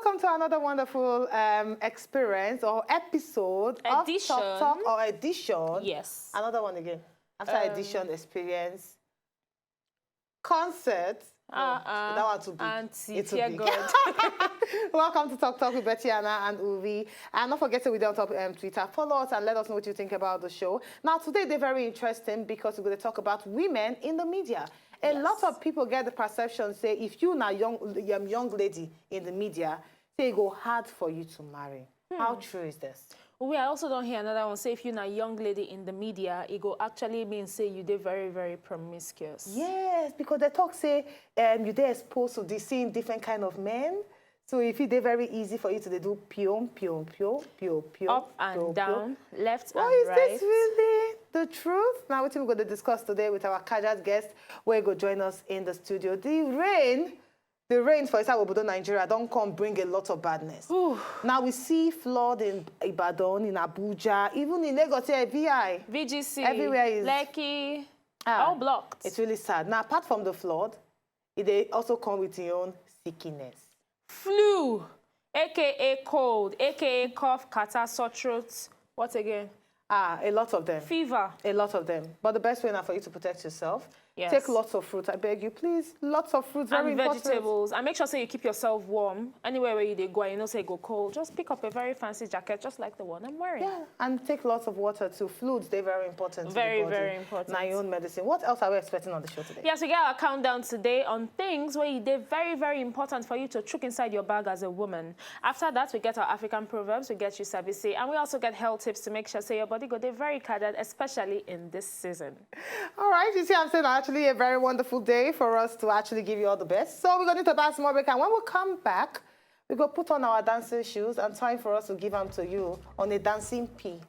welcome to another wonderful experience or episode of Talk Talk or edition. Yes. Another one again. After edition, experience, concert. That one too big. Auntie, dear God. Welcome to Talk Talk with Bettiana and Uvi. And don't forget to be on top Twitter. Follow us and let us know what you think about the show. Now, today they're very interesting because we're going to talk about women in the media. A lot of people get the perception, say, if you're not young lady in the media, say it go hard for you to marry. How true is this? We also don't hear another one say if you're not a young lady in the media, it go actually mean say you did very, very promiscuous. Yes, because they talk say you they exposed to seeing different kind of men. So if it is very easy for you to do pion, up and down, left and right. right. Is this really the truth? Now, what we're going to discuss today with our casual guest, where go join us in the studio. The rain for Obodo, Nigeria, don't come bring a lot of badness. Ooh. Now we see flood in Ibadan, in Abuja, even in Lagos, VI. VGC, everywhere is Lekki, all blocked. It's really sad. Now, apart from the flood, it also come with your own sickness. Flu, a.k.a. cold, a.k.a. cough, catarrh, sore throat. What again? A lot of them. Fever. A lot of them. But the best way now for you to protect yourself, take lots of fruit, I beg you, please. Lots of fruits, very important. And vegetables. And make sure you keep yourself warm. Anywhere where you go, you know, say go cold. Just pick up a very fancy jacket, just like the one I'm wearing. Yeah, and take lots of water too. Fluids, they're very important. Very, very important. Now, your own medicine. What else are we expecting on the show today? Yes, we got a countdown today on things where they're very, very important for you to chuck inside your bag as a woman. After that, we get our African proverbs, we get you Sabisi, and we also get health tips to make sure your body go there very carded, especially in this season. All right, you see, I'm saying actually a very wonderful day for us to actually give you all the best. So we're going to pass more break, and when we come back, we go put on our dancing shoes and time for us to give them to you on a dancing pee.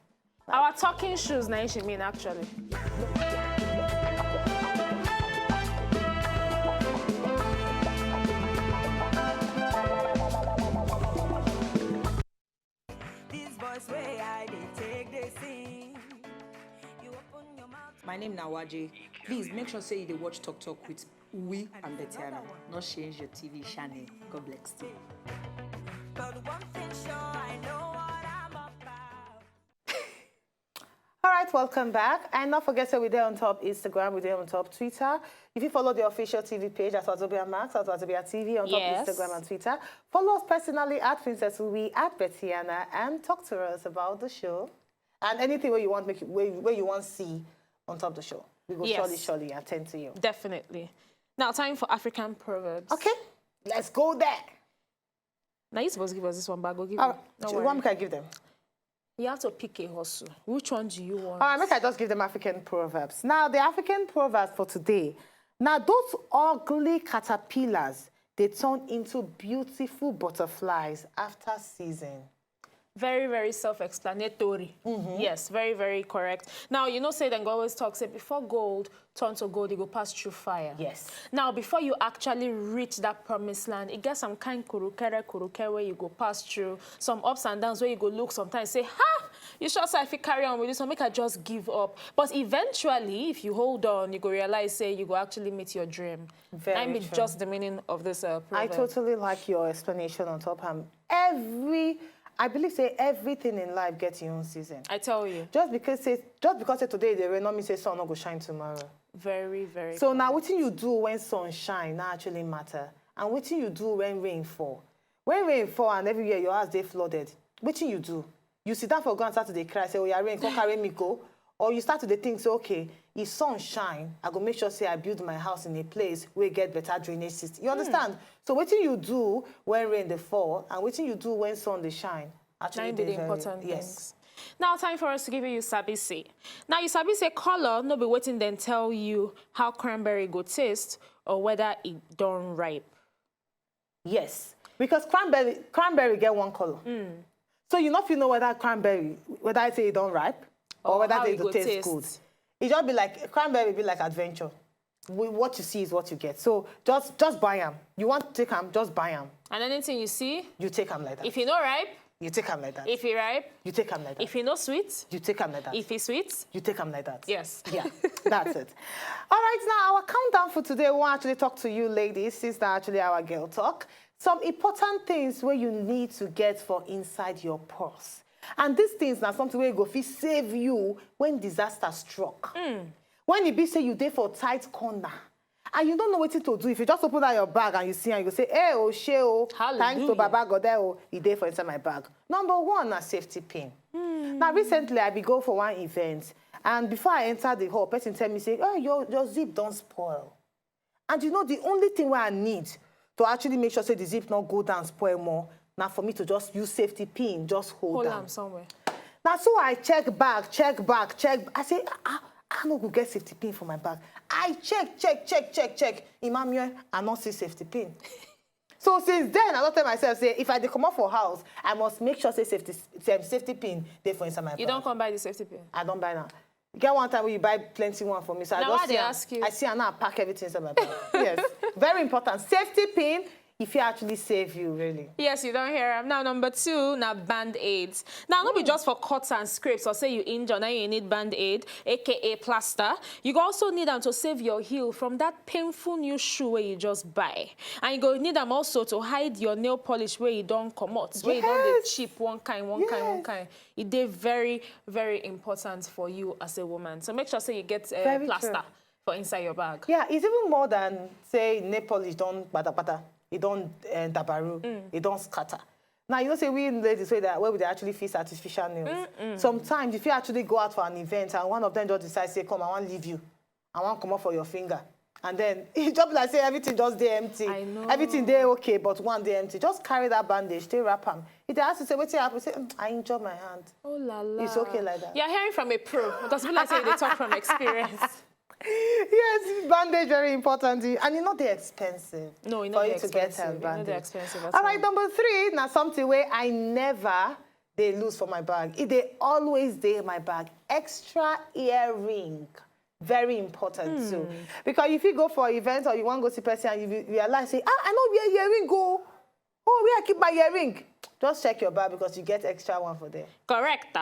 Our talking shoes, now you mean actually. My name is Nawaje. Please make sure say you watch Talk Talk with Uwi and Bettiana. Not change your TV channel. God bless you. All right, welcome back. And not forget that we're there on top Instagram, we're there on top Twitter. If you follow the official TV page at Wazobia Max, at Wazobia TV on top Instagram and Twitter, follow us personally at Princess Uwi, at Bettiana, and talk to us about the show and anything where you want where you want to see on top of the show. We will surely attend to you. Definitely. Now, time for African proverbs. Okay, let's go there. Now, you're supposed to give us this one, but I'll go give you. One can I give them? You have to pick a hustle. Which one do you want? All right, make I just give them African proverbs. Now, the African proverbs for today. Now, those ugly caterpillars, they turn into beautiful butterflies after season. Very, very self-explanatory. Yes, very, very correct. Now, you know, say then always talk, say before gold turns to gold, it go pass through fire. Yes. Now, before you actually reach that promised land, it gets some kind kurukere where you go pass through, some ups and downs where you go look sometimes, say, ha, you sure say if you carry on with this one, make I just give up. But eventually, if you hold on, you go realize, say, you go actually meet your dream. Very true. Just the meaning of this proverb. I totally like your explanation on top. I believe say everything in life gets your own season. I tell you. Just because today they will not mean say sun not go shine tomorrow. Very, very. So now what you do when sun shine not actually matter. And what you do when rain fall. When rain fall and everywhere your house they flooded, what you do? You sit down for ground, start to cry, say, oh yeah, rain, come carry me go. Or you start to think, say, okay, if sun shine, I go make sure say I build my house in a place where you get better drainage system. You understand? So what you do when rain they fall and what you do when sun they shine. Actually, the important things. Now, time for us to give you Sabisi. Now, you Sabisi color, no be waiting then tell you how cranberry go taste or whether it done ripe. Yes, because cranberry get one color. So you not know whether cranberry, whether I say it done ripe or whether they go taste good. It just be like, cranberry be like adventure. What you see is what you get. So just buy them. You want to take them, just buy them. And anything you see? You take them like that. If you know ripe? You take them like that. If you ripe? You take them like that. If you know sweet? You take them like that. If it's sweet? You take them like that. Yes. Yeah, that's it. All right, now our countdown for today, we want to actually talk to you ladies. This is actually our girl talk. some important things where you need to get for inside your purse. And these things are something where you go fit save you when disaster struck. When it be say you dey for tight corner, and you don't know what to do. If you just open out your bag and you see and you go say, hey, oh, she, oh, thanks to Baba God, oh, he dey for inside my bag. Number one, a safety pin. Now, recently, I be go for one event, and before I enter the hall, person tell me, say, oh, your zip don't spoil. And you know, the only thing where I need to actually make sure say the zip not go down, spoil more, now for me to just use safety pin, just hold down. Somewhere. Now, so I check back. I say, I no go get safety pin for my bag. I check. Emmanuel, I not see safety pin. So since then, I don't tell myself, say, if I dey come out for house, I must make sure say safety pin dey for inside my bag. You don't come buy the safety pin? I don't buy now. Get one time where you buy plenty one for me. So now I just ask you. I see and now I pack everything inside my bag. Yes. Very important. Safety pin, if it actually save you, really. Yes, you don't hear them. Now, number two, now band-aids. Now, not be just for cuts and scrapes or say you injure, now you need band-aid, aka plaster. You also need them to save your heel from that painful new shoe where you just buy. And you go need them also to hide your nail polish where you don't come out, where you don't dey cheap one kind. It is very, very important for you as a woman. So make sure say you get plaster for inside your bag. Yeah, it's even more than, say, nail polish don't bata. It don't dabaru, it don't scatter. Now, you know, say we ladies say that where we actually fix artificial nails. Sometimes, if you actually go out for an event and one of them just decides, say, come, I want to leave you. I want to come up for your finger. And then, it just like say everything just dey empty. I know. Everything dey okay, but one day empty. Just carry that bandage, stay wrap them. If they ask you, say, what's happened? Say, I injure my hand. Oh, la la. It's okay like that. You're hearing from a pro, because people like say they talk from experience. Yes, bandage very important, and it's not that expensive. No, it's not for you that to get expensive. a bandage. Not that expensive at all right, number three, now something where I never they lose for my bag. They always dey in my bag. Extra earring, very important too. Because if you go for an event or you want to go see person and you realize, say, I know where your earring go. Oh, where I keep my earring. Just check your bag because you get extra one for there. Correct.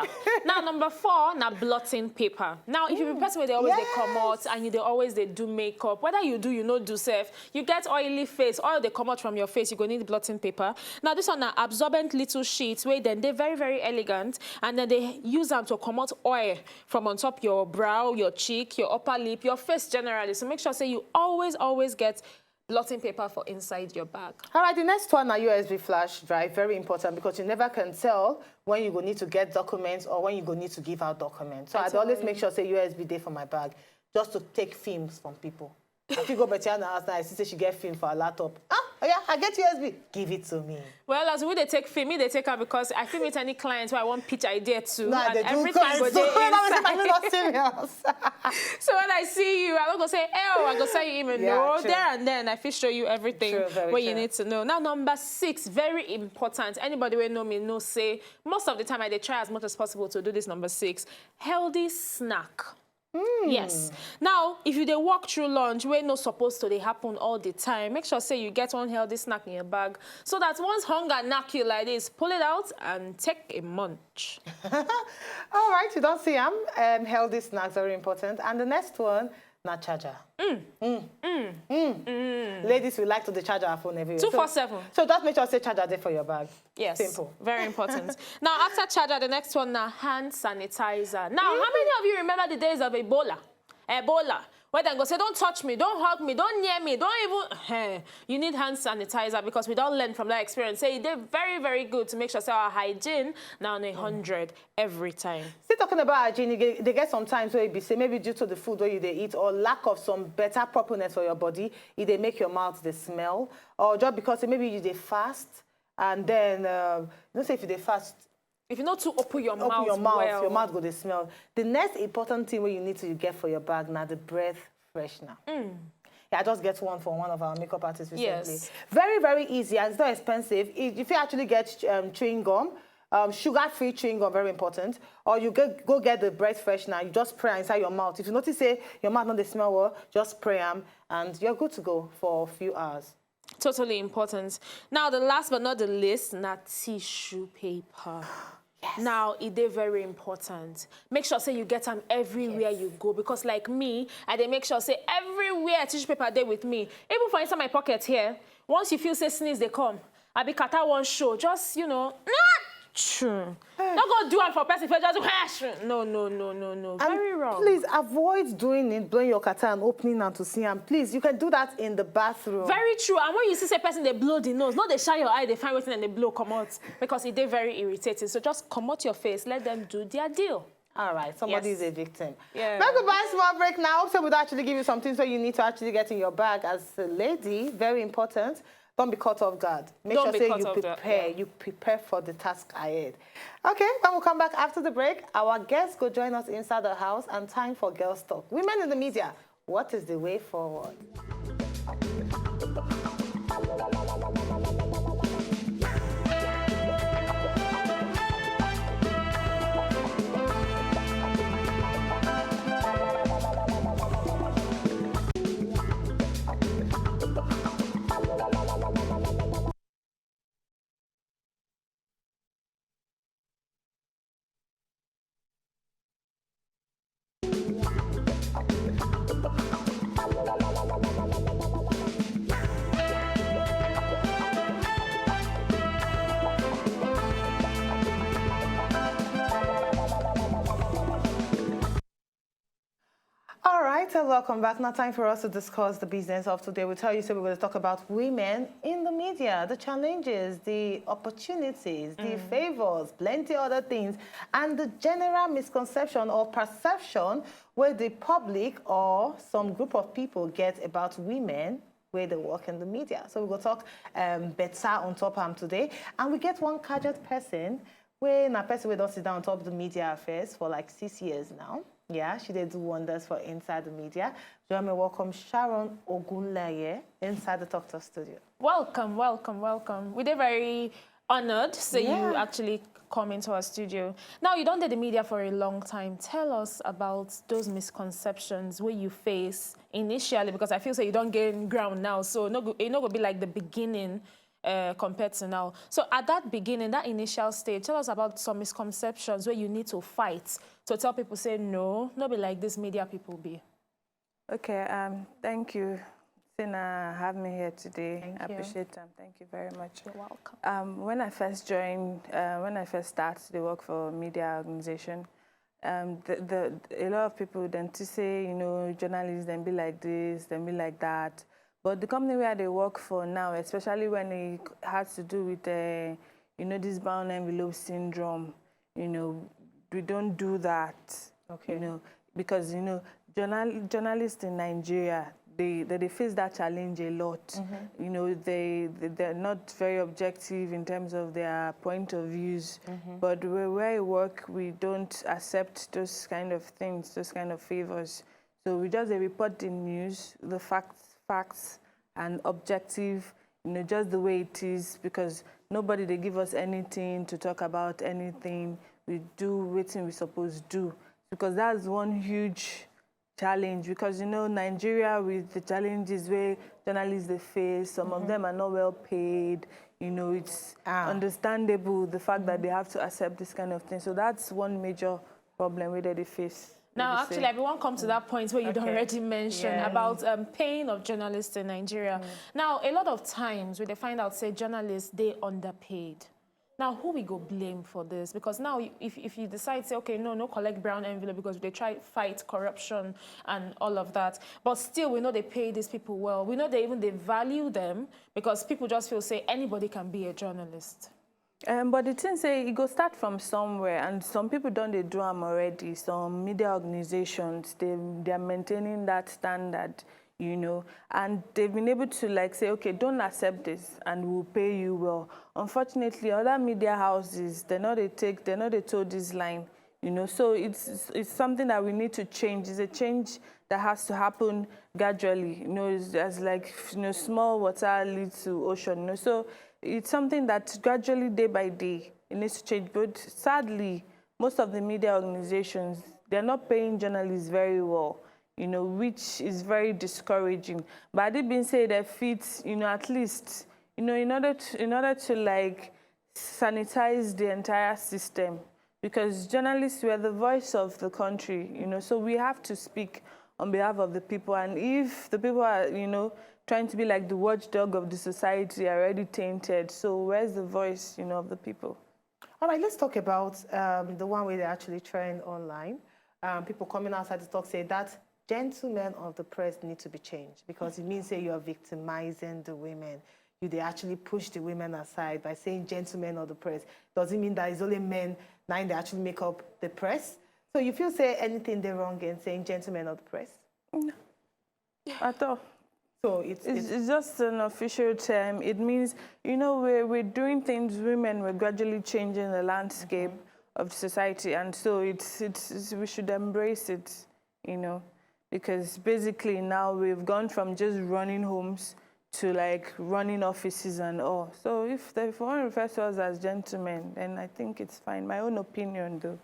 Now, number four, now blotting paper. Now, if you're a person where they always they come out and they always they do makeup, whether you do, you know, do safe, you get oily face, oil they come out from your face, you're going to need blotting paper. Now, this one are absorbent little sheets where then they're very, very elegant, and then they use them to come out oil from on top your brow, your cheek, your upper lip, your face generally. So make sure say you always get blotting paper for inside your bag. All right, the next one, a USB flash drive, very important because you never can tell when you go need to get documents or when you go need to give out documents. So I'd always make sure say USB day for my bag just to take films from people. If you go Betiana house now, I see she get film for her laptop. Oh yeah, I get USB. Give it to me. Well, as we they take film, they take her because I feel with any clients where I want pitch idea to. No, and they do everything clients. go there I'm not serious. So when I see you, I'm not gonna say, oh, I'm gonna say you even know. True. There and then I feel show you everything what you need to know. Now, number 6, very important. Anybody will know me know say most of the time I try as much as possible to do this number 6. Healthy snack. Yes. Now, if you walk through lunch, we're not supposed to they happen all the time. Make sure say you get one healthy snack in your bag so that once hunger knock you like this, pull it out and take a munch. All right, you don't see healthy snacks are very important. And the next one, not charger. Ladies, we like to charge our phone everywhere. 247. So just make sure say charger there for your bag. Yes. Simple. Very important. Now, after charger, the next one now hand sanitizer. Now, how many of you remember the days of Ebola? Where they go say, don't touch me, don't hug me, don't near me, don't even... You need hand sanitizer because we don't learn from that experience. Say they're very, very good to make sure say our hygiene now on 100 every time. Still talking about hygiene, they get sometimes where it be say maybe due to the food where you they eat or lack of some better properness for your body, it they make your mouth they smell, or just because maybe you they fast and then you know say if you they fast. If you not to open your mouth, your mouth go to smell. The next important thing where you need to get for your bag now the breath freshener. Yeah, I just get one from one of our makeup artists recently. Yes. Very, very easy and it's not expensive. If you actually get chewing gum, sugar-free chewing gum, very important, or you go get the breath freshener, you just spray inside your mouth. If you notice say your mouth not the smell well, just spray them and you're good to go for a few hours. Totally important. Now, the last but not the least, not tissue paper. Yes. Now, it is very important. Make sure say you get them everywhere you go because like me, I dey make sure say everywhere tissue paper there with me. Even for inside my pocket here, once you feel say sneeze, they come. I be kata one show, just, you know, don't go do it for person, just, no. Very wrong. Please avoid doing it, blowing your kata and opening and to see. And please, you can do that in the bathroom. Very true. And when you see a person, they blow the nose, not they shine your eye, they find waiting and they blow come out because it they very irritating. So just come out your face, let them do their deal. All right, somebody is a victim. Yeah. Let's go buy a small break now. So we'll actually give you something so you need to actually get in your bag as a lady. Very important. Don't be caught off guard. Make sure say you prepare. You prepare for the task ahead. Okay, when we come back after the break, our guests go join us inside the house and time for Girls Talk. Women in the media, what is the way forward? All right, so welcome back. Now time for us to discuss the business of today. We'll tell you, so we're going to talk about women in the media, the challenges, the opportunities, the favors, plenty other things, and the general misconception or perception where the public or some group of people get about women where they work in the media. So we're going to talk better on top today. And we get one cadred person where a person will not sit down on top of the media affairs for like 6 years now. Yeah, she did do wonders for inside the media. Join me, welcome Sharon Ogunleye inside the Talk Talk studio. Welcome. We're very honored so you actually come into our studio. Now, you don't do the media for a long time. Tell us about those misconceptions where you face initially, because I feel so you don't gain ground now. So it not going to be like the beginning compared to now. So at that beginning, that initial stage, tell us about some misconceptions where you need to fight to tell people, say, no, not be like this media people be. Okay, thank you, Sina, having me here today. Thank I you. appreciate them. Thank you very much. You're welcome. When I first joined, when I first started to work for a media organization, a lot of people then to say, you know, journalists then be like this, then be like that. But the company where they work for now, especially when it has to do with, you know, this brown envelope syndrome, you know, we don't do that. Okay. You know, because, you know, journalists in Nigeria, they face that challenge a lot. You know, they're not very objective in terms of their point of views. But where I work, we don't accept those kind of things, those kind of favors. So we just report the news, the facts and objective, you know, just the way it is, because nobody they give us anything to talk about anything. We do what we're supposed to do, because that's one huge challenge. Because, you know, Nigeria, with the challenges where journalists they face, some of them are not well paid. You know, it's understandable, the fact that they have to accept this kind of thing. So that's one major problem where they face. Now, actually, everyone come to that point where you don't already mention about paying of journalists in Nigeria. Now, a lot of times when they find out, say, journalists, they underpaid. Now, who we go blame for this? Because now, if you decide, say, okay, no collect brown envelope because they try to fight corruption and all of that, but still, we know they pay these people well. We know they value them, because people just feel, say, anybody can be a journalist. But the thing say, it go start from somewhere, and some people don't they do them already. Some media organizations, they're maintaining that standard, you know, and they've been able to like say, okay, don't accept this, and we'll pay you well. Unfortunately, other media houses, they're not they told this line, you know. So it's something that we need to change. It's a change that has to happen gradually, you know. It's as like, you know, small water leads to ocean, you know. So it's something that gradually, day by day, it needs to change. But sadly, most of the media organizations, they're not paying journalists very well, you know, which is very discouraging. But it being said, that fits, you know, at least, you know, in order to like sanitize the entire system, because journalists were the voice of the country, you know, so we have to speak on behalf of the people. And if the people are, you know, trying to be like the watchdog of the society are already tainted. So where's the voice, you know, of the people? All right, let's talk about the one way they actually trend online. People coming outside to talk say that gentlemen of the press need to be changed because it means say you are victimizing the women. They actually push the women aside by saying gentlemen of the press. Does it mean that it's only men now they actually make up the press? So you feel say anything they're wrong in saying gentlemen of the press? No, at all. So it's just an official term. It means, you know, we're doing things, women, we're gradually changing the landscape of society. And so we should embrace it, you know, because basically now we've gone from just running homes to like running offices and all. So if one refers to us as gentlemen, then I think it's fine. My own opinion, though.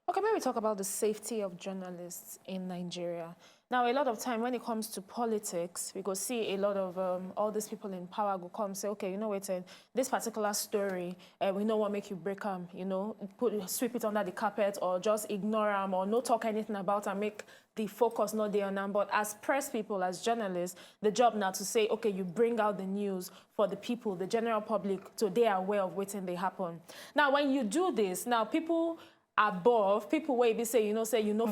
Okay, maybe talk about the safety of journalists in Nigeria. Now, a lot of time when it comes to politics, we go see a lot of all these people in power go come say, okay, you know what, this particular story, we know what make you break them, you know, sweep it under the carpet or just ignore them or not talk anything about and make the focus not there on them. But as press people, as journalists, the job now to say, okay, you bring out the news for the people, the general public, so they are aware of what's they happen. Now, when you do this, now people above, people where you say,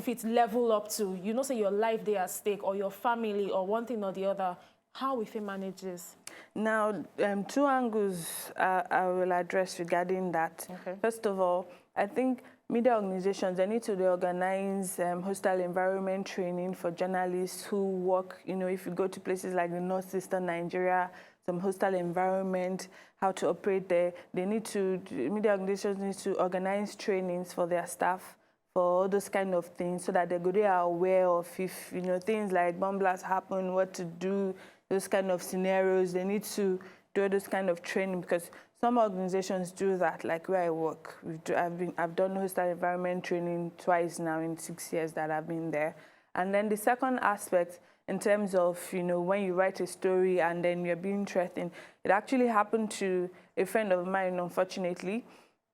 fit level up to, say your life they at stake or your family or one thing or the other. How we manage this? Now, two angles I will address regarding that. Okay. First of all, I think media organizations, they need to organize hostile environment training for journalists who work, if you go to places like the northeastern Nigeria, some hostile environment, how to operate there. Media organizations need to organize trainings for their staff for all those kind of things so that they are aware of if, things like bomb blasts happen, what to do, those kind of scenarios. They need to do this kind of training because some organizations do that, like where I work. I've done hostile environment training twice now in 6 years that I've been there. And then the second aspect, in terms of, when you write a story and then you're being threatened, it actually happened to a friend of mine, unfortunately,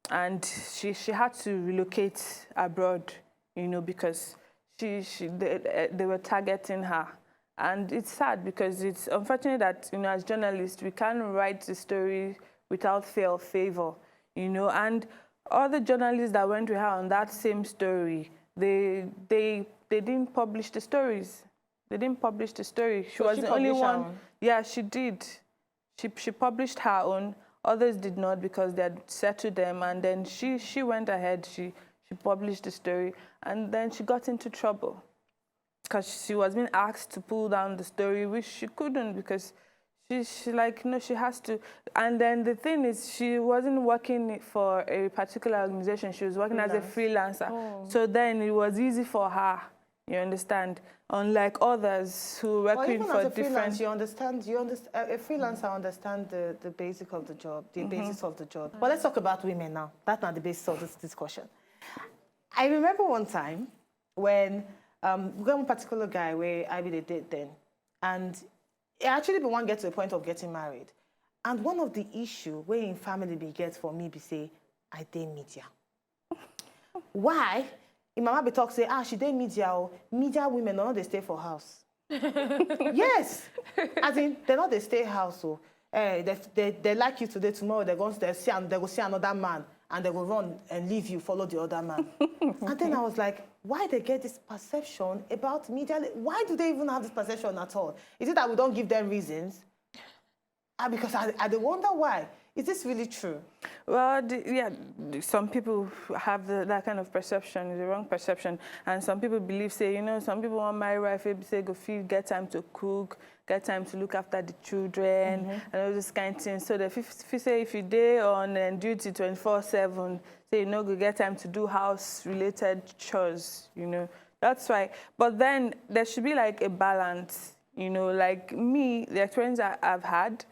and she had to relocate abroad, because they were targeting her. And it's sad because it's unfortunate that, as journalists, we can't write the story without fear or favor, and all the journalists that went with her on that same story, they didn't publish the stories. They didn't publish the story. She was the only one. Yeah, she did. She published her own. Others did not because they had settled them. And then she went ahead. She published the story. And then she got into trouble because she was being asked to pull down the story, which she couldn't because she has to. And then the thing is, she wasn't working for a particular organization. She was working as a freelancer. Oh. So then it was easy for her. You understand? Unlike others who work for different. You understand. A freelancer understands the basic of the job, the basis of the job. But let's talk about women now. That's not the basis of this discussion. I remember one time when we got one particular guy where I really did then, and it actually be one get to the point of getting married, and one of the issue where in family be get for me be say I did media. Why? If mama be talk say, she did media, media women, no, they stay for house. Yes. As in, they not they stay house, so they like you today, tomorrow they go see another man and they go run and leave you, follow the other man. And then I was like, why they get this perception about media? Why do they even have this perception at all? Is it that we don't give them reasons? Because I wonder why. Is this really true? Well, some people have that kind of perception, the wrong perception. And some people believe, say, some people want marry wife, say, go feed, get time to cook, get time to look after the children, and all this kind of things. So if you day on duty 24/7, say, go get time to do house-related chores, That's why. But then there should be like a balance, like me, the experience I've had,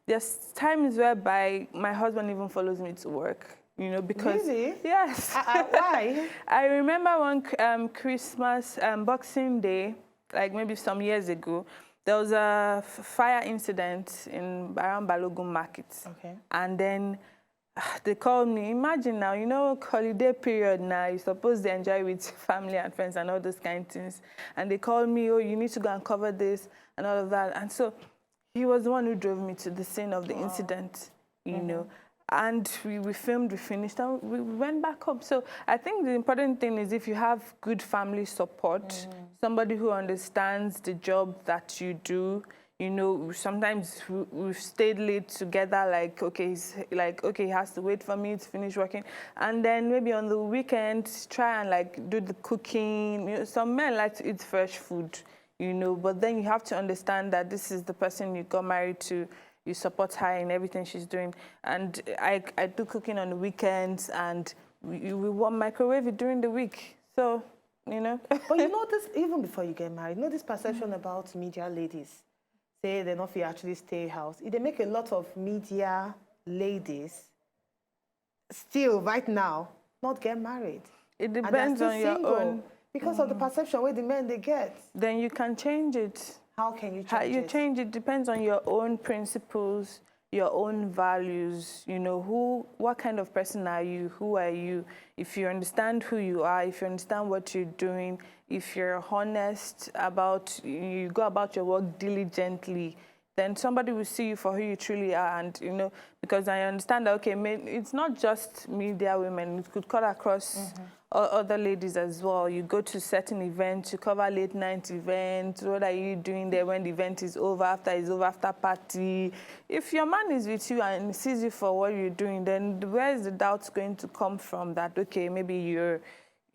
there's times whereby my husband even follows me to work, because... Really? Yes. Why? I remember one Christmas, Boxing Day, like maybe some years ago, there was a fire incident around Balogun Market. Okay. And then they called me. Imagine now, holiday period now, you're supposed to enjoy with family and friends and all those kind of things. And they called me, you need to go and cover this and all of that. And so He was the one who drove me to the scene of the incident, you know. And we filmed, we finished, and we went back home. So I think the important thing is if you have good family support, somebody who understands the job that you do. You know, sometimes we've stayed late together, like, okay, he has to wait for me to finish working. And then maybe on the weekend, try and like do the cooking. You know, some men like to eat fresh food, you know, but then you have to understand that this is the person you got married to. You support her in everything she's doing. And I do cooking on the weekends, and we want microwave it during the week. So, you know. But you know this, even before you get married, you know this perception about media ladies. Say they're not actually stay house. They make a lot of media ladies still right now not get married. It depends on your own. Because of the perception where the men they get. Then you can change it. How can you change How you it? change it depends on your own principles, your own values. You know, what kind of person are you? Who are you? If you understand who you are, if you understand what you're doing, if you're honest about, you go about your work diligently, then somebody will see you for who you truly are. And, you know, because I understand that, okay, it's not just media women. It could cut across other ladies as well. You go to certain events, you cover late night events. What are you doing there when the event is over, after party? If your man is with you and sees you for what you're doing, then where is the doubt going to come from that, okay, maybe you're,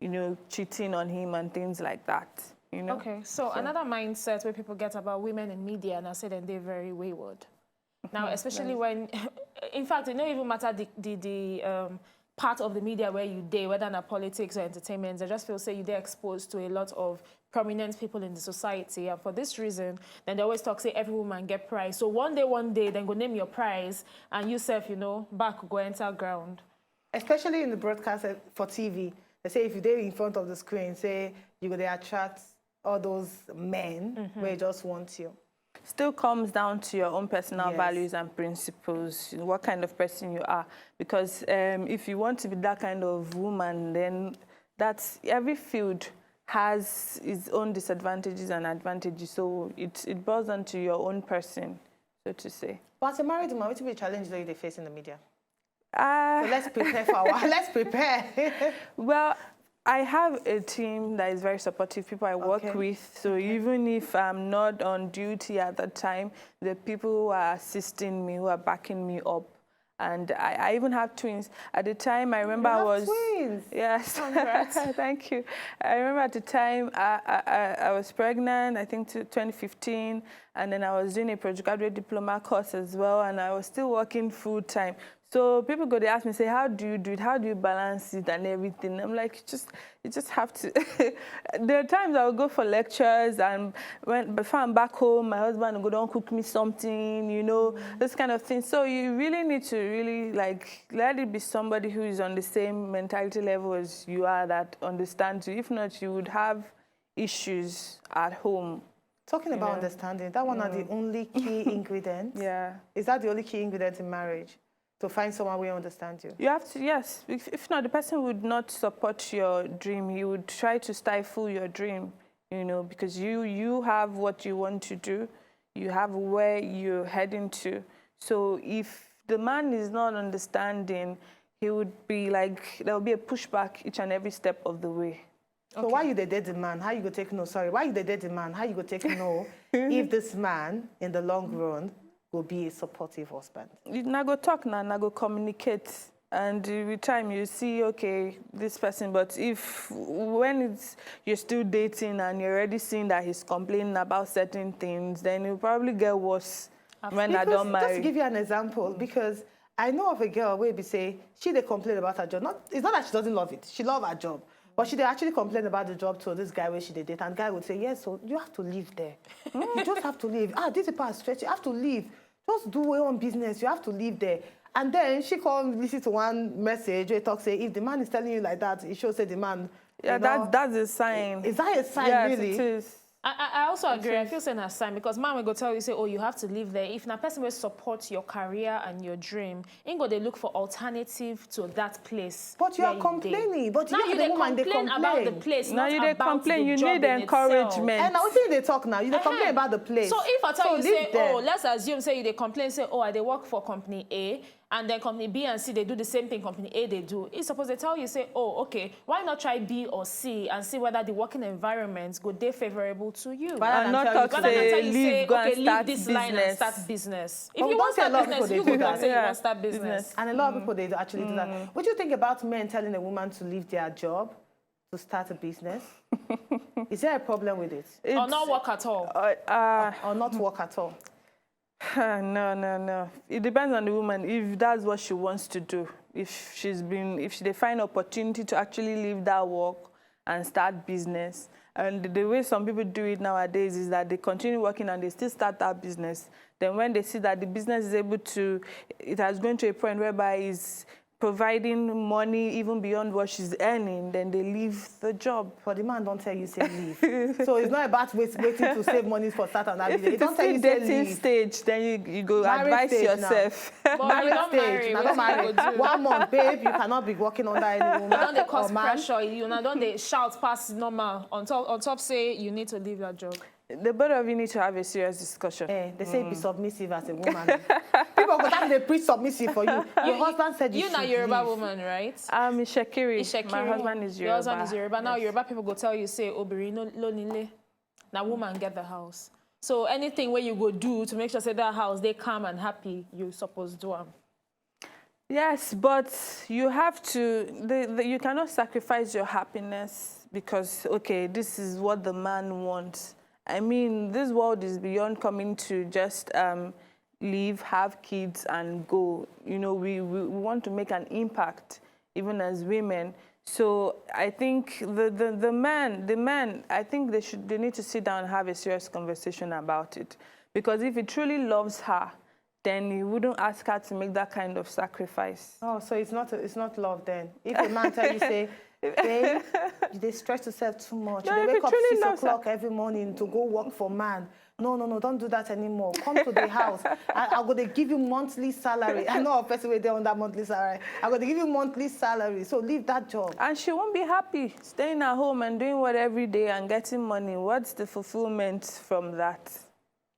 you know, cheating on him and things like that? You know? Okay, so another mindset where people get about women in media, and I say that they're very wayward. Now, especially when, in fact, it don't even matter the part of the media where you dare, whether in politics or entertainment. I just feel say you're exposed to a lot of prominent people in the society, and for this reason, then they always talk, say every woman get prize. So one day, then go name your prize, and yourself, you know, back go enter ground. Especially in the broadcast for TV, they say if you're in front of the screen, say you go there attract all those men where just want you. Still comes down to your own personal values and principles, you know, what kind of person you are. Because if you want to be that kind of woman, then every field has its own disadvantages and advantages. So it boils down to your own person, so to say. But as a married woman, what will be a challenge that they face in the media? So let's prepare for our, let's prepare. Well, I have a team that is very supportive, people I work with. So even if I'm not on duty at that time, the people who are assisting me, who are backing me up. And I even have twins. At the time, I remember I was... twins? Yes. Thank you. I remember at the time, I was pregnant, I think 2015, and then I was doing a postgraduate diploma course as well, and I was still working full-time. So people go, they ask me, say, how do you do it? How do you balance it and everything? I'm like, you just have to. There are times I will go for lectures, and before I'm back home, my husband will go, don't cook me something, you know, this kind of thing. So you really need to really, like, let it be somebody who is on the same mentality level as you are, that understands you. If not, you would have issues at home. Talking about understanding, that one are the only key ingredients? Yeah. Is that the only key ingredient in marriage? To find someone who understands you? You have to, yes. If not, the person would not support your dream. He would try to stifle your dream, you know, because you have what you want to do. You have where you're heading to. So if the man is not understanding, he would be like, there will be a pushback each and every step of the way. So why you date the man? How you go take no? Sorry, why you date the man? How you go take no if this man, in the long run, will be a supportive husband? Now go talk now, now go communicate. And with time you see, okay, this person, but when you're still dating and you're already seeing that he's complaining about certain things, then you'll probably get worse when I don't marry. Just to give you an example, because I know of a girl where they say, they complain about her job. It's not that she doesn't love it, she loves her job. But she actually complained about the job to this guy where she did it, and the guy would say, yes, so you have to leave there. You just have to leave. This is part stretch, you have to leave. Just do your own business, you have to live there. And then she called, listen to one message where it talks, say, if the man is telling you like that, it shows say the man. Yeah, that's a sign. Is that a sign, yes, really? It is. I also agree. I feel saying a sign because man will go tell you, say, oh, you have to live there. If a person will support your career and your dream, ain't go they look for alternative to that place. But you are complaining. But now you the woman, they complain about the place. Now not you they about complain. The You job need in encouragement. itself. And now what they talk now? You they complain about the place. So if I tell you, say, there. oh, let's assume, say, they complain, say, oh, they work for company A, and then company B and C, they do the same thing company A, they do. It's supposed to tell you, say, oh, okay, why not try B or C and see whether the working environments go they favorable to you? And not talk say, leave, go and start this business. line and start business. If But you want to start business, you do go that. and say you want to start business. And a lot of people, they actually do that. What do you think about men telling a woman to leave their job to start a business? Is there a problem with it? Or not work at all? Or not work at all? No. It depends on the woman. If that's what she wants to do, if they find opportunity to actually leave that work and start business, and the way some people do it nowadays is that they continue working and they still start that business. Then when they see that the business is able to, it has gone to a point whereby it's providing money even beyond what she's earning, then they leave the job. But the man don't tell you say leave. So it's not about waiting to save money for start and that If business. it's Don't tell you say dating leave. stage, then you go Marriage advise stage yourself. But you Marriage don't stage. marry. Now What don't you marry. go do? 1 month, babe, you cannot be working under any woman. Don't they cause or man. pressure? You know, don't they shout past normal on top say you need to leave that job? The both of you need to have a serious discussion. They say be submissive as a woman. People go time they preach submissive for you. Your husband said you You're should not Yoruba leave. woman, right? I'm Ishekiri. Ishekiri. My husband is Yoruba. Your husband is Yoruba. Now Yoruba people go tell you, say, Obiri no lonile. Now woman get the house. So anything where you go do to make sure say that house they calm and happy, you supposed to do. Yes, but you have to, you cannot sacrifice your happiness because, okay, this is what the man wants. I mean, this world is beyond coming to just leave, have kids, and go. You know, we want to make an impact, even as women. So I think the men, I think they need to sit down and have a serious conversation about it. Because if he truly loves her, then he wouldn't ask her to make that kind of sacrifice. Oh, so it's not love then. If a man tell you, say, babe, they stress yourself too much. No, they wake up 6 o'clock her. every morning to go work for man. No, don't do that anymore. Come to the house. I'm going to give you monthly salary. I know a person way there on that monthly salary. I'm going to give you monthly salary. So leave that job. And she won't be happy staying at home and doing what every day and getting money. What's the fulfillment from that?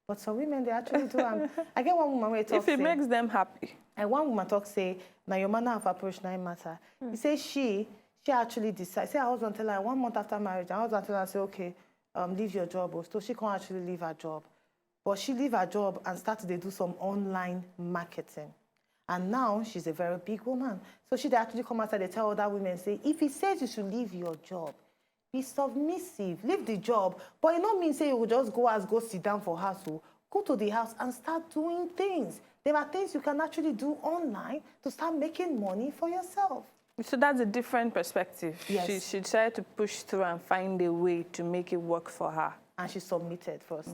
But some women, they actually do. I get one woman where talk if it makes them happy. And one woman talk say, now your manner of approach now matter. He say she actually decides. Say her husband tell her 1 month after marriage, her husband tell her, say, okay, leave your job. So she can't actually leave her job. But she leave her job and start to do some online marketing. And now she's a very big woman. So she actually come outside and tell other women, say, if he says you should leave your job, be submissive, leave the job. But it don't mean say you will just go sit down for house. Go to the house and start doing things. There are things you can actually do online to start making money for yourself. So that's a different perspective. Yes. She tried to push through and find a way to make it work for her. And she submitted first.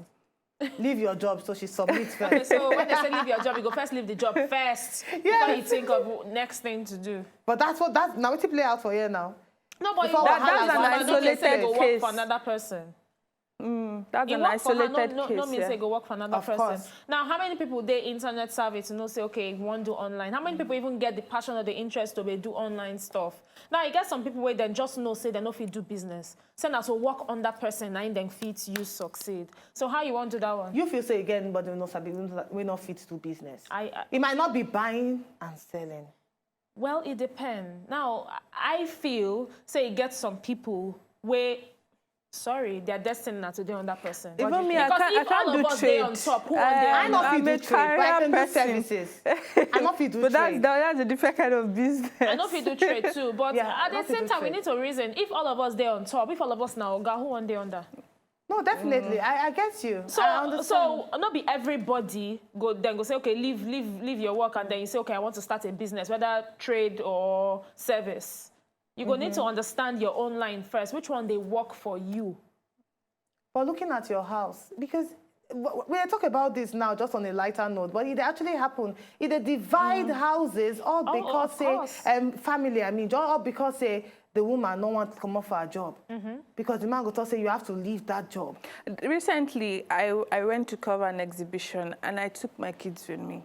Leave your job, so she submits first. Okay, so when they say leave your job, you go first leave the job first. Yes. Before you think of next thing to do. But that's now it's play out for you now. No, but that's an isolated go work case. for another person. That's You an work for her, isolated no, case. no means say go work for another Of person. course. Now, how many people they internet savvy to know say okay, want do online? How many people even get the passion or the interest to do online stuff? Now, you get some people where then just know say they no fit do business. Say now so work on that person and then fit you succeed. So how you want to do that one? You feel say again, but we're not fit to do business. It might not be buying and selling. Well, it depends. Now, I feel say you get some people where. Sorry, they're destined not to do on that person. Even me, because I if can't all do of us trade. stay on top, who I know I'm if you a do trade, but I can do career services. I know if you do But trade. that's a different kind of business. I know if you do trade too, but Yeah, at I know the if you same do time, we trade. need to reason. If all of us there on top, if all of us now Oga, who one day under? No, definitely. I get you. So, I understand. so not be everybody go say okay, leave your work, and then you say okay, I want to start a business, whether trade or service. You go need to understand your own line first. Which one they work for you? But looking at your house, because we talk about this now just on a lighter note, but it actually happened. It divide houses all because family. I mean, just all because the woman no want to come off for a job because the man go to say you have to leave that job. Recently, I went to cover an exhibition and I took my kids with me.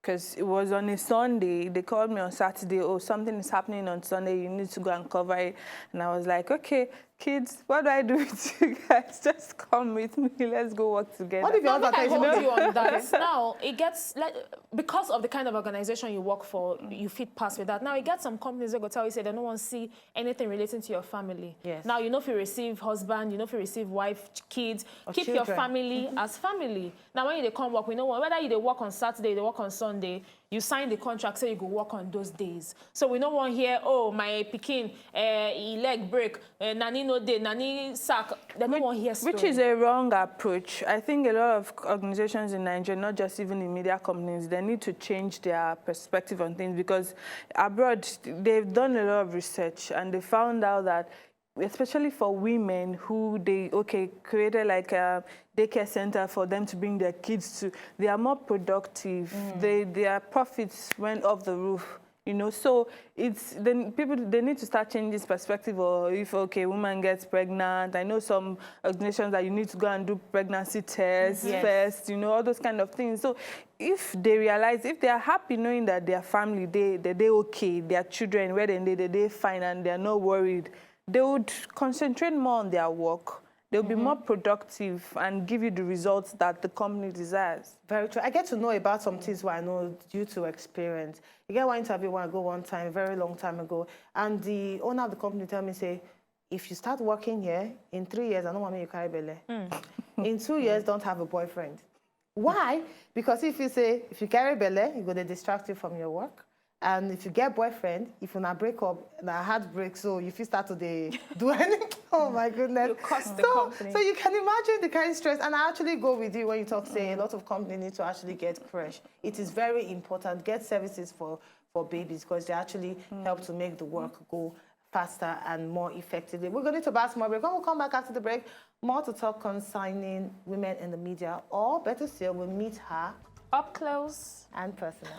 Because it was on a Sunday. They called me on Saturday, oh, something is happening on Sunday, you need to go and cover it. And I was like, okay, kids, what do I do with you guys? Just come with me, let's go work together. What if your I hold husband you on that? Now, it gets, like, because of the kind of organization you work for, you fit pass with that. Now, it gets some companies that go tell you, say, they don't want to see anything relating to your family. Yes. Now, you know if you receive husband, you know if you receive wife, kids, or keep children. your family as family. Now, when you come work, we know whether you work on Saturday, they work on Sunday, you sign the contract, say you go work on those days. So we don't want to hear, oh, my pikin, he leg break, nani no day, nani sack. They don't want to hear story. Which is a wrong approach. I think a lot of organizations in Nigeria, not just even in media companies, they need to change their perspective on things because abroad, they've done a lot of research and they found out that especially for women who they, created like a daycare center for them to bring their kids to, they are more productive. Their profits went off the roof, you know. So it's, then people, they need to start changing this perspective. Or if, woman gets pregnant, I know some organizations that you need to go and do pregnancy tests first, you know, all those kind of things. So if they realize, if they are happy knowing that their family, they're okay, their children, where they're fine and they're not worried, they would concentrate more on their work. They'll be more productive and give you the results that the company desires. Very true. I get to know about some things where I know due to experience. You get one interview where I go one time, a very long time ago, and the owner of the company tell me, say, if you start working here, in 3 years, I don't want you carry belly. In 2 years, don't have a boyfriend. Why? Because if you carry belly, you're going to distract you from your work. And if you get boyfriend, if you not break up, na heartbreak, so if you start to do anything, oh my goodness. You cost the company. So you can imagine the kind of stress. And I actually go with you when you talk, say a lot of companies need to actually get fresh. It is very important. Get services for babies because they actually help to make the work go faster and more effectively. We're going to buy some more break. When we come back after the break, more to talk concerning women in the media, or better still, we'll meet her up close and personal.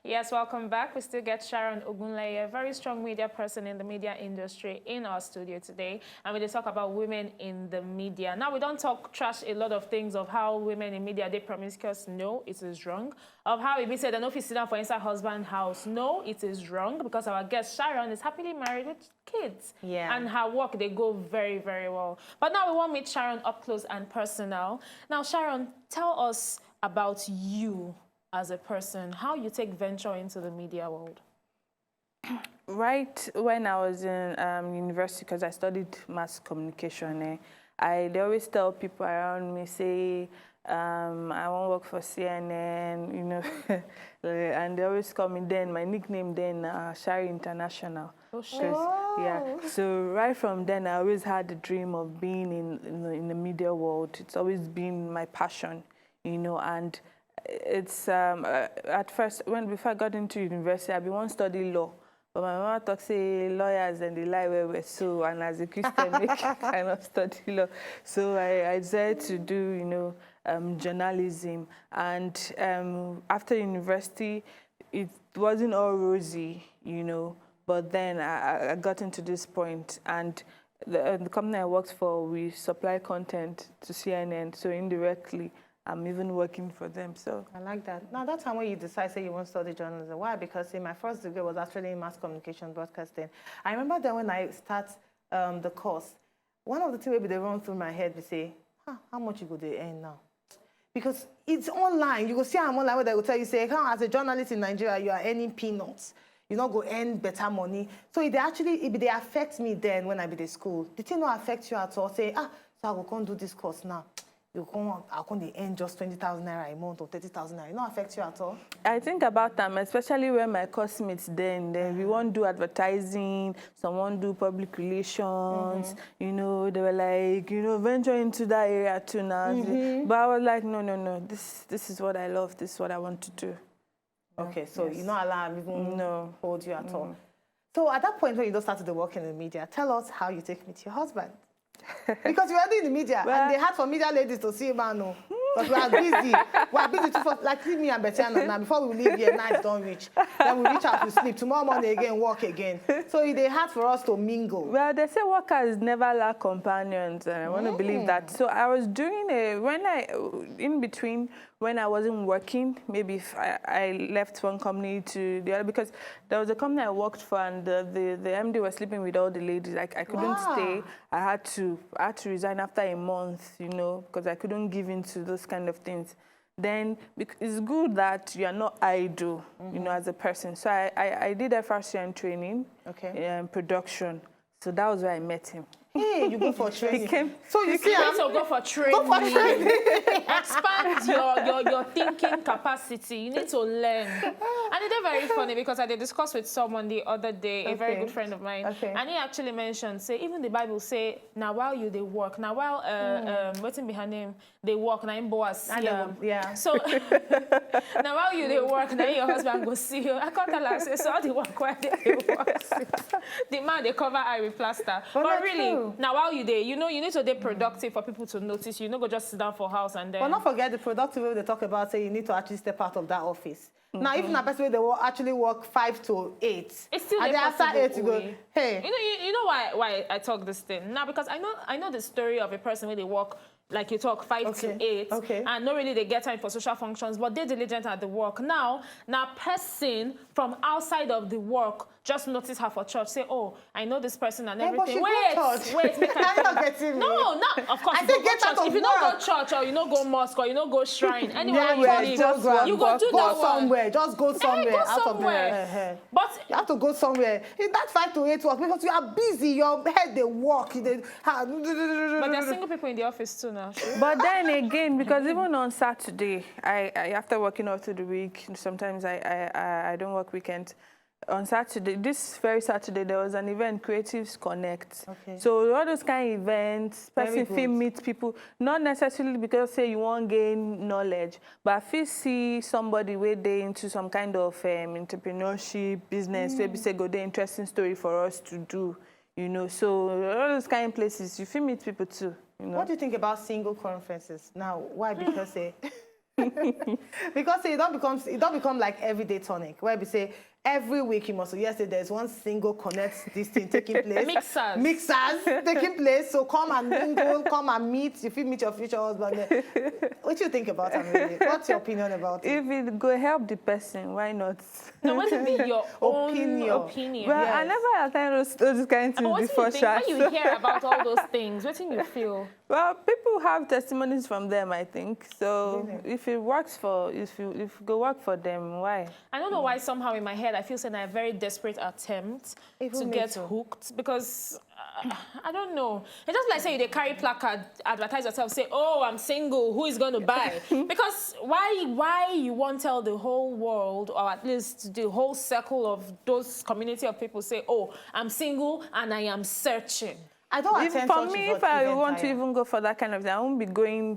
Yes, welcome back. We still get Sharon Ogunleye, a very strong media person in the media industry, in our studio today. And we talk about women in the media. Now, we don't talk trash a lot of things of how women in media, they promiscuous. No, it is wrong. Of how it be said, I know if you sit down for inside husband's house. No, it is wrong, because our guest Sharon is happily married with kids. Yeah. And her work, they go very, very well. But now we want to meet Sharon up close and personal. Now, Sharon, tell us about you as a person, how you take venture into the media world. Right when I was in university, because I studied mass communication, they always tell people around me, say, I want to work for CNN, you know, and they always call me then, my nickname then, Shari International. Oh, shit. Yeah, so right from then, I always had the dream of being in the media world. It's always been my passion, you know, and it's at first, before I got into university, I once studied law. But my mama talks, say, lawyers and they lie where we're so, and as a Christian, I cannot study law. So I decided to do, you know, journalism. And after university, it wasn't all rosy, you know. But then I got into this point, and the company I worked for, we supply content to CNN, so indirectly, I'm even working for them, so. I like that. Now, that time when you decide, say, you want to study journalism, why? Because my first degree was actually in mass communication broadcasting. I remember that when I start the course, one of the things maybe they run through my head, we say, how much you go to earn now? Because it's online. You go see I'm online where they will tell you, say, as a journalist in Nigeria, you are earning peanuts. You not go earn better money. So if they affect me then when I be the school, the thing not affect you at all. Say, so I will come do this course now. you come, I can't earn just 20,000 naira a month or 30,000 naira. It not affect you at all? I think about them, especially when my classmates then we won't do advertising, someone do public relations, you know, they were like, you know, venture into that area too now. But I was like, no, this is what I love, this is what I want to do. Okay, so Yes. you're not allowed to even No. hold you at all. So at that point when you just started working in the media, tell us how you take meet your husband. Because you're already in the media, and they had for media ladies to see man, no. But we are busy. We are busy like me and Betiana now. Before we leave here, night don't reach. Then we reach out to sleep. Tomorrow morning again, work again. So they had for us to mingle. Well, they say workers never lack companions, and I want to believe that. So I was doing in between when I wasn't working, maybe if I left one company to the other, because there was a company I worked for, and the MD was sleeping with all the ladies. Like I couldn't stay. I had to resign after a month, you know, because I couldn't give in to those kind of things. Then it's good that you are not idle, you know, as a person. So I did FRCN training, production. So that was where I met him. Hey, you go for training. So you see, also go for training. Go for training. Expand your thinking capacity. You need to learn. And it's very funny because I did discuss with someone the other day, a very good friend of mine, and he actually mentioned, say, even the Bible say, now while you they work, now while waiting behind him, they work, now in Boaz. Yeah. So now while you they work, now your husband go see you. I can't tell her, say, so all the work where they work. The man they cover eye with plaster. But really, true. now while you there, you know, you need to be productive for people to notice you. You don't go just sit down for house and then. But not forget the productive way they talk about, say you need to actually step out of that office. Now, if not person they will actually work 5 to 8. It's still and then after 8 you go, hey. You know why I talk this thing? Now because I know the story of a person where they work like you talk 5 to 8, and not really they get time for social functions, but they're diligent at the work. Now person from outside of the work just notice her for church, say, oh, I know this person and everything. Wait, make No, of course. I think get out of if you don't go church or you don't go mosque or you don't go shrine, anywhere you go do that somewhere. Just go somewhere out of there. But you have to go somewhere. In that 5 to 8 work because you are busy. Your head they work. But there are single people in the office too now. But then again, because even on Saturday, I after working all through the week, sometimes I don't work weekends. On Saturday, this very Saturday, there was an event, Creatives Connect. So all those kind of events, person feel meet people, not necessarily because say you want gain knowledge, but if you see somebody where they into some kind of entrepreneurship, business, maybe say go the interesting story for us to do, you know. So all those kind of places, you feel meet people too. You know? What do you think about single conferences now? Why? Because because it don't become like everyday tonic. Where we say every week you must. Yesterday there's one single connect this thing taking place. Mixers taking place. So come and mingle, come and meet. If you meet your future husband, what do you think about it? Really? What's your opinion about it? If it go help the person, why not? No, what would be your own opinion? Well, I never attended those kind of things before. When you hear about all those things, what do you feel? Well, people have testimonies from them, I think. So if it works if you go work for them, why? I don't know why somehow in my head I feel saying a very desperate attempt to get hooked because I don't know. It's just like saying they carry placard, advertise yourself, say, oh, I'm single, who is going to buy? Because why you won't tell the whole world or at least the whole circle of those community of people say, oh, I'm single and I am searching. I don't attend for me, if I want to even go for that kind of thing, I won't be going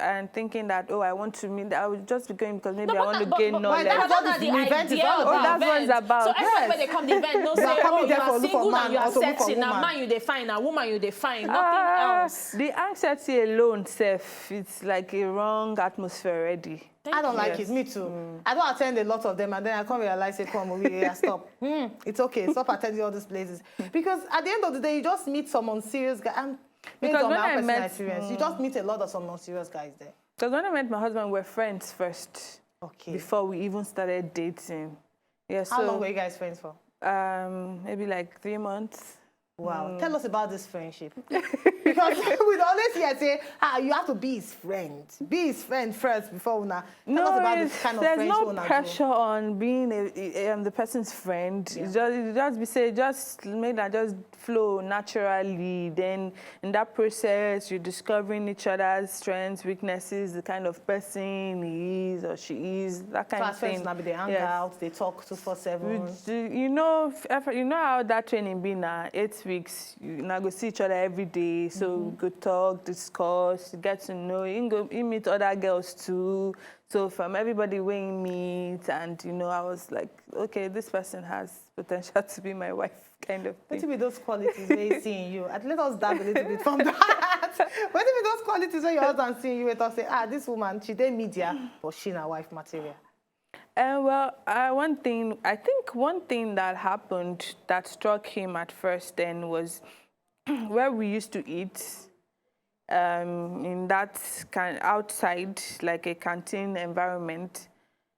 and thinking that, oh, I want to meet. I would just be going because maybe I want to gain knowledge. That's what the event is all about. That's what it's about. So everywhere they come to the event, no say, oh, you are single and you are searching. Now, man, you define. Now, woman, you define. Nothing else. The anxiety alone, self, it's like a wrong atmosphere already. I don't like it. Me too. I don't attend a lot of them, and then I come realize, say, come over here, stop. It's okay. Stop attending all these places because at the end of the day, you just meet some unserious guy. And because on my personal experience, you just meet a lot of some unserious guys there. Because when I met my husband, we were friends first. Before we even started dating. Yeah. How long were you guys friends for? Maybe like 3 months. Wow. Tell us about this friendship. Because we'd always hear say, you have to be his friend. Be his friend first before una. Tell us about this kind of friendship. There's no pressure on being the person's friend. Yeah. Just make that just flow naturally. Then in that process, you're discovering each other's strengths, weaknesses, the kind of person he is or she is, that kind of thing. They hang out, they talk 24/7. You know how that training be now. 8 weeks, you now go see each other every day. So we go talk, discuss, get to know. You meet other girls too. So from everybody we meet, and I was like, okay, this person has potential to be my wife, kind of thing. What will be those qualities they see in you? Let us dive a little bit from that. What will be those qualities when your husband seeing you and say, this woman, she did media, but she na wife material? One thing that happened that struck him at first then was where we used to eat. In that outside, like a canteen environment,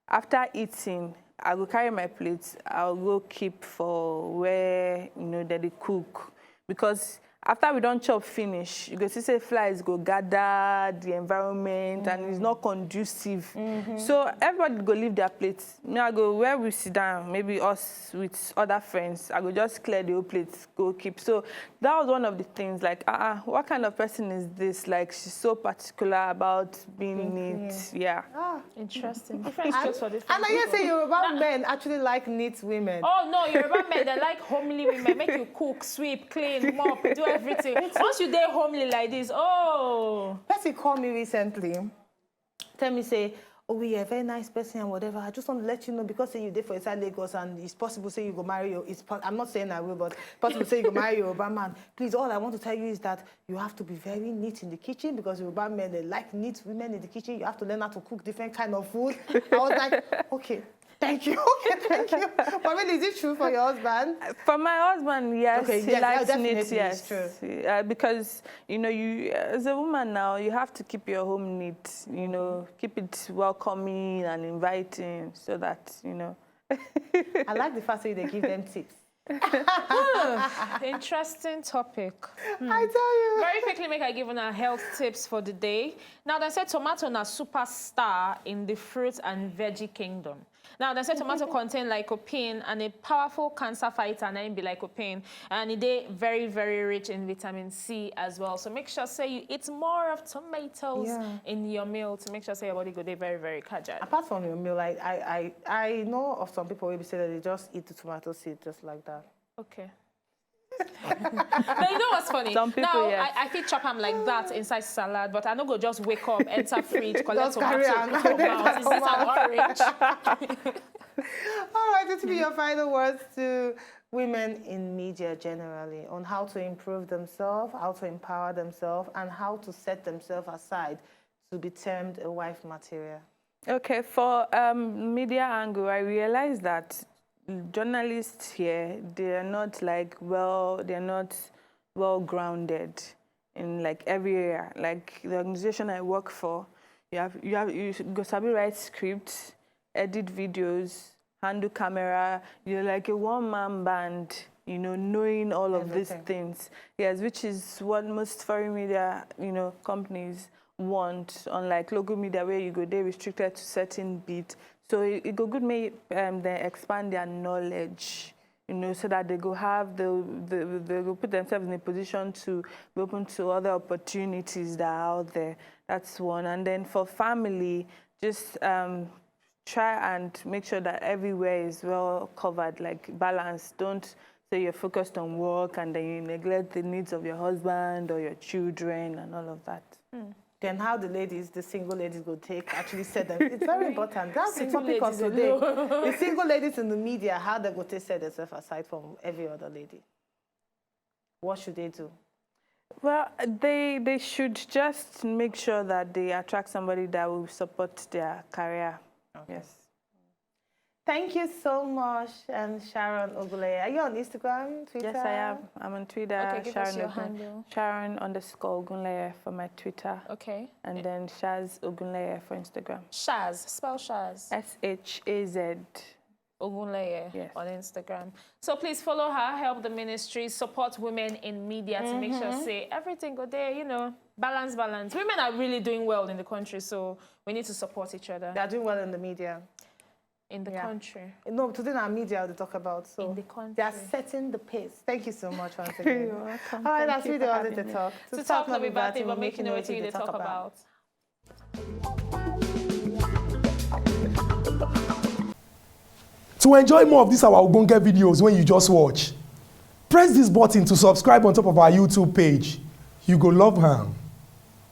after eating, I will carry my plates. I'll go keep for where that they cook, because after we don't chop finish, you go see say flies go gather the environment and it's not conducive. So everybody go leave their plates. Me, I go where we sit down, maybe us with other friends, I go just clear the whole plates, go keep. So that was one of the things, like, what kind of person is this? Like, she's so particular about being neat. Yeah. Interesting. Different strokes for this. And I say Yoruba men actually like neat women. Oh no, Yoruba men, they like homely women. Make you cook, sweep, clean, mop, do everything. Once you dare homely like this, Person called me recently, tell me say, we are a very nice person and whatever. I just want to let you know, because say you did for inside Lagos and it's possible say you go marry your, I'm not saying I will, but possible say you go marry your Yoruba man. Please, all I want to tell you is that you have to be very neat in the kitchen, because Yoruba men, they like neat women in the kitchen. You have to learn how to cook different kind of food. I was like, okay. Thank you. Okay, thank you. But really, is it true for your husband? For my husband, yes. Okay, he likes neat, yes. True. Because, you as a woman now, you have to keep your home neat, keep it welcoming and inviting, so that, I like the fact that they give them tips. Interesting topic. I tell you. Very quickly, make I give our health tips for the day. Now, they say tomato na superstar in the fruit and veggie kingdom. Now, they say tomato contain lycopene, and a powerful cancer fighter, and it be lycopene, and it is very, very rich in vitamin C as well. So make sure say you eat more of tomatoes in your meal to make sure say your body go there very, very fragile. Apart from your meal, I know of some people who say that they just eat the tomato seed just like that. Okay. Now, you know what's funny? Some people, now, yes. I feel chop them like that inside salad, but I don't go just wake up, enter fridge, collect Just carry tomato, on. put your mouth. Is this an orange? All right, this will be your final words to women in media generally on how to improve themselves, how to empower themselves, and how to set themselves aside to be termed a wife material. Okay, for media angle, I realized that journalists here, they're not well grounded in like every area. Like the organization I work for, you go sabi write scripts, edit videos, handle camera. You're like a one-man band, knowing all of these things. Yes, which is what most foreign media, companies want. Unlike local media, where you go, they're restricted to certain bits. So it go good may they expand their knowledge, so that they go have they go put themselves in a position to be open to other opportunities that are out there. That's one. And then for family, just try and make sure that everywhere is well covered, like balance. Don't say you're focused on work and then you neglect the needs of your husband or your children and all of that. Then how the single ladies go actually set them. It's very important. That's the topic of today. The single ladies in the media, how they go set themselves aside from every other lady. What should they do? Well, they should just make sure that they attract somebody that will support their career. Okay. Yes. Thank you so much, Sharon Ogunleye. Are you on Instagram, Twitter? Yes, I am. I'm on Twitter. Okay, give us your handle. Sharon_Ogunleye for my Twitter. Okay. And then Shaz Ogunleye for Instagram. Shaz. Spell Shaz. SHAZ. Ogunleye on Instagram. So please follow her, help the ministry, support women in media to make sure say everything go there, you know, balance. Women are really doing well in the country, so we need to support each other. They are doing well in the media. In the country. No, today in our media they talk about. So in the country. They are setting the pace. Thank you so much once again. You're welcome. All right, that's Thank you really for all having to me. talk. To talk not be bad thing, but make you know what you talk about. To enjoy more of these our Ogbonge videos when you just watch, press this button to subscribe on top of our YouTube page. You go love her.